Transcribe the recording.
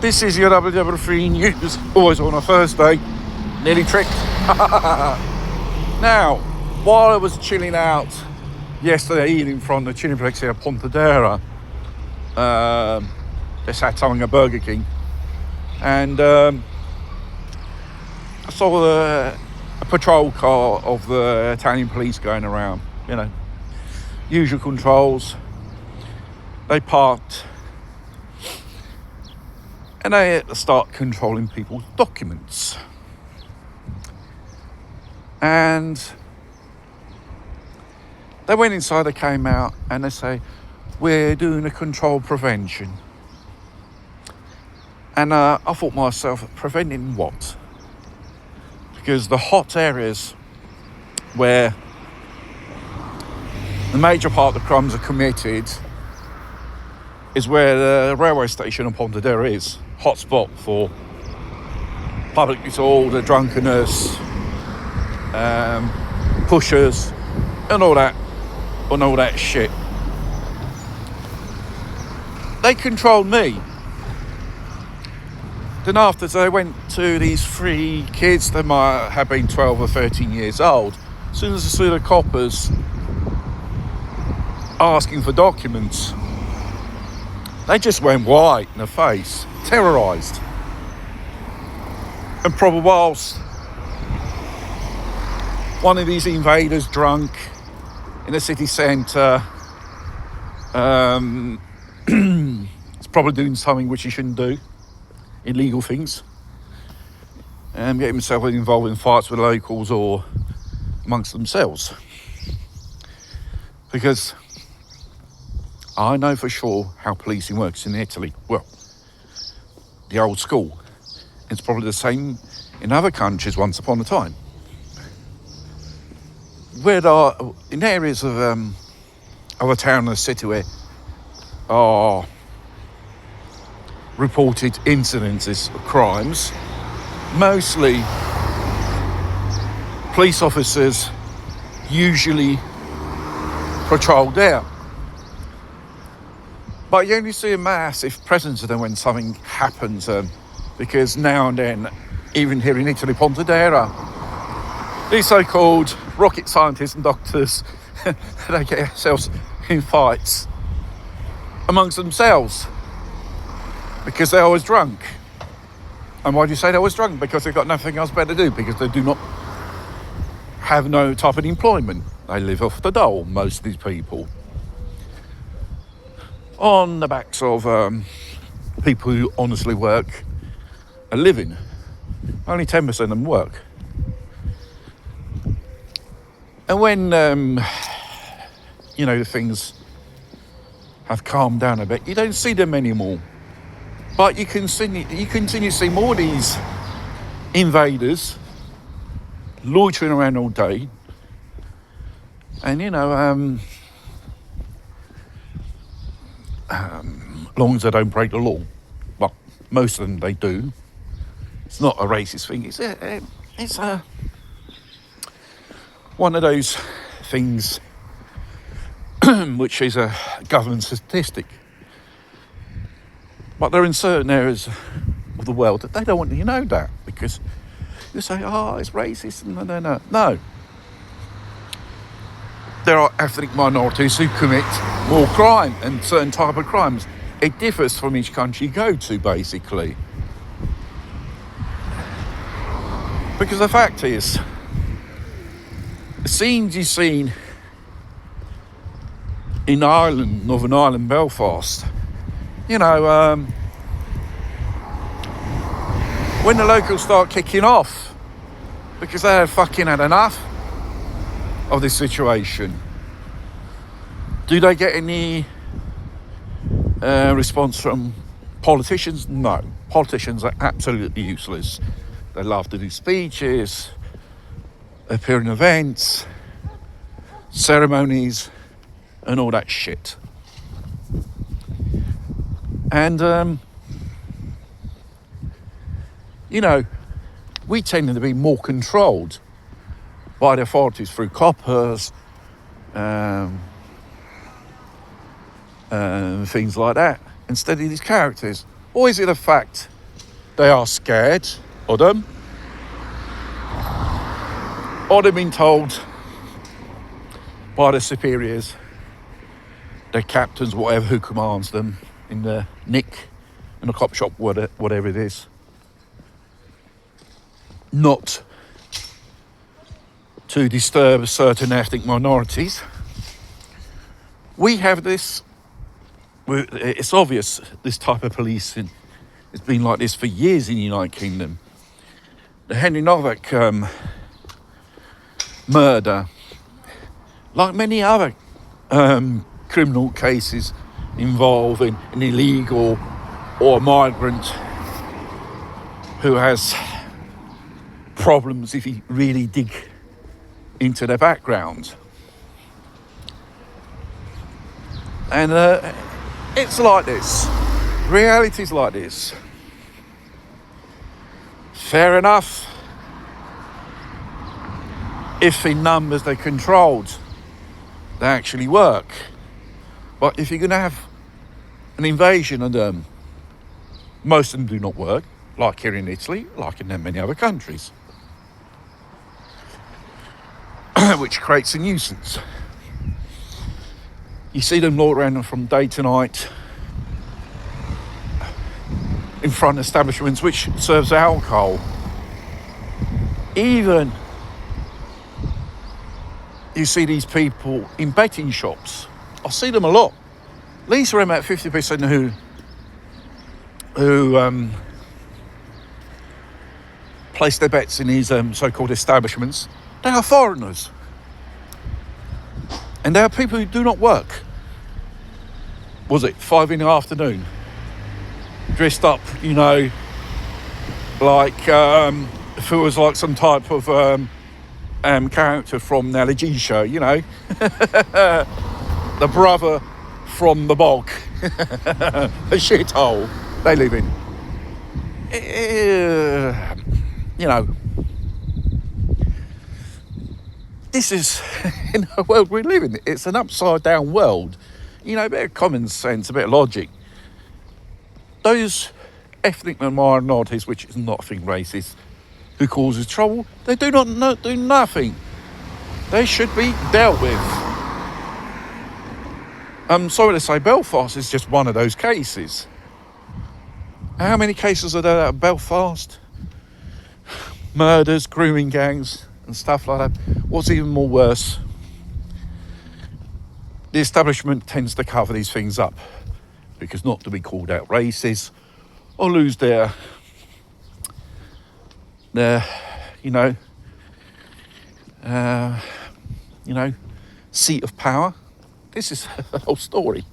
This is your WW3 News, always on a Thursday. Nearly tricked. Now, while I was chilling out yesterday evening from the Cineplex here at Pontedera, they sat something at Burger King, and I saw a patrol car of the Italian police going around, usual controls. They parked and they had to start controlling people's documents. And they went inside, they came out, and they say, we're doing a control prevention. And I thought to myself, preventing what? Because the hot areas where the major part of the crimes are committed is where the railway station in Pontedera is. Hotspot for public disorder, drunkenness, pushers, and all that shit. They controlled me. Then after they went to these 3 kids, they might have been 12 or 13 years old. As soon as they saw the coppers asking for documents, they just went white in the face, terrorised. And probably whilst one of these invaders drunk in the city centre, is probably doing something which he shouldn't do, illegal things, and get himself involved in fights with locals or amongst themselves. Because I know for sure how policing works in Italy. Well, the old school. It's probably the same in other countries once upon a time. Where there are, in areas of a town or a city where are reported incidences of crimes, mostly police officers usually patrol there. But you only see a massive presence of them when something happens, because now and then, even here in Italy, Pontedera, these so-called rocket scientists and doctors, they get themselves in fights amongst themselves because they're always drunk. And why do you say they're always drunk? Because they've got nothing else better to do, because they do not have no type of employment. They live off the dole, most of these people. On the backs of people who honestly work a living. Only 10% of them work. And when, the things have calmed down a bit, you don't see them anymore. But you continue to see more of these invaders loitering around all day. And, long as they don't break the law. Well, most of them they do. It's not a racist thing. It's one of those things which is a government statistic. But they're in certain areas of the world that they don't want you to know that, because you say, it's racist. No. There are ethnic minorities who commit more crime and certain type of crimes. It differs from each country you go to, basically. Because the fact is, the scenes you've seen in Ireland, Northern Ireland, Belfast, when the locals start kicking off because they have fucking had enough of this situation, do they get any response from politicians? No. Politicians are absolutely useless. They love to do speeches, appear in events, ceremonies, and all that shit. And, we tend to be more controlled by the authorities through coppers, things like that, instead of these characters. Or is it a fact they are scared of them, or they've been told by their superiors, their captains, whatever, who commands them in the nick, in the cop shop, whatever it is, not to disturb certain ethnic minorities. We have this, it's obvious, this type of policing. It's been like this for years in the United Kingdom. The Henry Novak murder, like many other criminal cases involving an illegal or a migrant who has problems if you really dig into their background. And it's like this. Reality's like this. Fair enough. If in numbers they're controlled, they actually work. But if you're going to have an invasion of them, most of them do not work, like here in Italy, like in many other countries, which creates a nuisance. You see them walk around from day to night in front of establishments which serves alcohol. Even you see these people in betting shops. I see them a lot. At least around about 50% who place their bets in these so-called establishments, they are foreigners. And they are people who do not work. Was it 5 in the afternoon? Dressed up, you know, like if it was like some type of character from Nala G show, you know. The brother from the bog. The shithole they live in. You know, this is, in the world we live in, it's an upside down world. You know, a bit of common sense, a bit of logic. Those ethnic minorities, which is not a thing racist, who causes trouble, they do not do nothing. They should be dealt with. I'm sorry to say, Belfast is just one of those cases. How many cases are there out of Belfast? Murders, grooming gangs and stuff like that. What's even more worse, the establishment tends to cover these things up because not to be called out racist or lose their seat of power. This is the whole story.